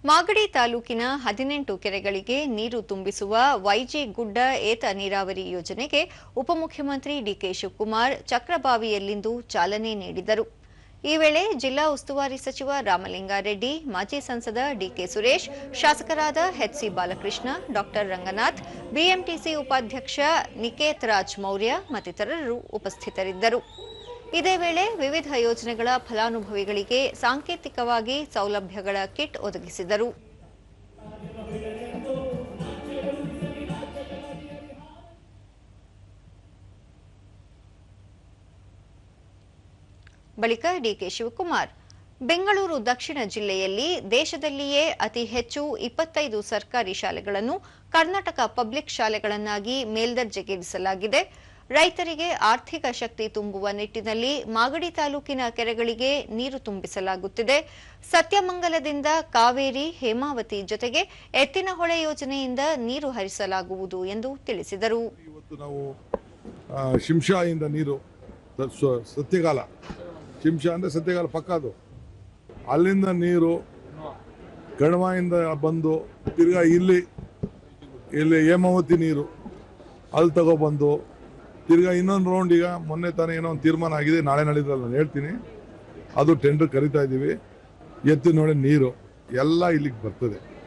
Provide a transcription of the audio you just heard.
ಮಾಗಡಿ ತಾಲೂಕಿನ 18 ಕೆರೆಗಳಿಗೆ ನೀರು ತುಂಬಿಸುವ ವೈಜಿ ಗುಡ್ಡ ಏತ ನೀರಾವರಿ ಯೋಜನೆಗೆ ಉಪಮುಖ್ಯಮಂತ್ರಿ ಡಿಕೆ ಶಿವಕುಮಾರ್ ಚಕ್ರಬಾವಿಯಲ್ಲಿಂದು ಚಾಲನೆ ನೀಡಿದರು. ಈ ವೇಳೆ ಜಿಲ್ಲಾ ಉಸ್ತುವಾರಿ ಸಚಿವ ರಾಮಲಿಂಗಾರೆಡ್ಡಿ, ಮಾಜಿ ಸಂಸದ ಡಿಕೆ ಸುರೇಶ್, ಶಾಸಕರಾದ ಎಚ್ಸಿ ಬಾಲಕೃಷ್ಣ, ಡಾ ರಂಗನಾಥ್, ಬಿಎಂಟಿಸಿ ಉಪಾಧ್ಯಕ್ಷ ನಿಕೇತ್ ರಾಜ್ ಮೌರ್ಯ ಮತ್ತಿತರರು ಉಪಸ್ಥಿತರಿದ್ದರು. ಇದೇ ವೇಳೆ ವಿವಿಧ ಯೋಜನೆಗಳ ಫಲಾನುಭವಿಗಳಿಗೆ ಸಾಂಕೇತಿಕವಾಗಿ ಸೌಲಭ್ಯಗಳ ಕಿಟ್ ಒದಗಿಸಿದರು. ಬಳಿಕ ಡಿಕೆ ಶಿವಕುಮಾರ್, ಬೆಂಗಳೂರು ದಕ್ಷಿಣ ಜಿಲ್ಲೆಯಲ್ಲಿ ದೇಶದಲ್ಲಿಯೇ ಅತಿ ಹೆಚ್ಚು 25 ಸರ್ಕಾರಿ ಶಾಲೆಗಳನ್ನು ಕರ್ನಾಟಕ ಪಬ್ಲಿಕ್ ಶಾಲೆಗಳನ್ನಾಗಿ ಮೇಲ್ದರ್ಜೆಗೇರಿಸಲಾಗಿದೆ. ರೈತರಿಗೆ ಆರ್ಥಿಕ ಶಕ್ತಿ ತುಂಬುವ ನಿಟ್ಟಿನಲ್ಲಿ ಮಾಗಡಿ ತಾಲೂಕಿನ ಕೆರೆಗಳಿಗೆ ನೀರು ತುಂಬಿಸಲಾಗುತ್ತಿದೆ. ಸತ್ಯಮಂಗಲದಿಂದ ಕಾವೇರಿ, ಹೇಮಾವತಿ ಜೊತೆಗೆ ಎತ್ತಿನಹೊಳೆ ಯೋಜನೆಯಿಂದ ನೀರು ಹರಿಸಲಾಗುವುದು ಎಂದು ತಿಳಿಸಿದರು. ಇವತ್ತು ನಾವು ಶಿಂಷಾಯಿಂದ ನೀರು ಸತ್ಯಗಾಲ, ಶಿಂಷಾ ಅಂದ್ರೆ ಸತ್ಯಗಾಲ ಪಕ್ಕ, ಅದು ಅಲ್ಲಿಂದ ನೀರು ಕಣವಾಯಿಂದ ಬಂದು ತಿರ್ಗಾ ಇಲ್ಲಿ ಹೇಮಾವತಿ ನೀರು ಅಲ್ಲಿ ತಗೊಬಂದು ತಿರ್ಗಾ ಇನ್ನೊಂದು ರೌಂಡ್, ಈಗ ಮೊನ್ನೆ ತಾನೇ ಏನೋ ಒಂದು ತೀರ್ಮಾನ ಆಗಿದೆ, ನಾಳೆ ನಾಳಿದ್ರಲ್ಲಿ ನಾನು ಹೇಳ್ತೀನಿ, ಅದು ಟೆಂಡರ್ ಕರಿತಾ ಇದ್ದೀವಿ. ಎತ್ತಿನಹೊಳೆ ನೀರು ಎಲ್ಲ ಇಲ್ಲಿಗೆ ಬರ್ತದೆ.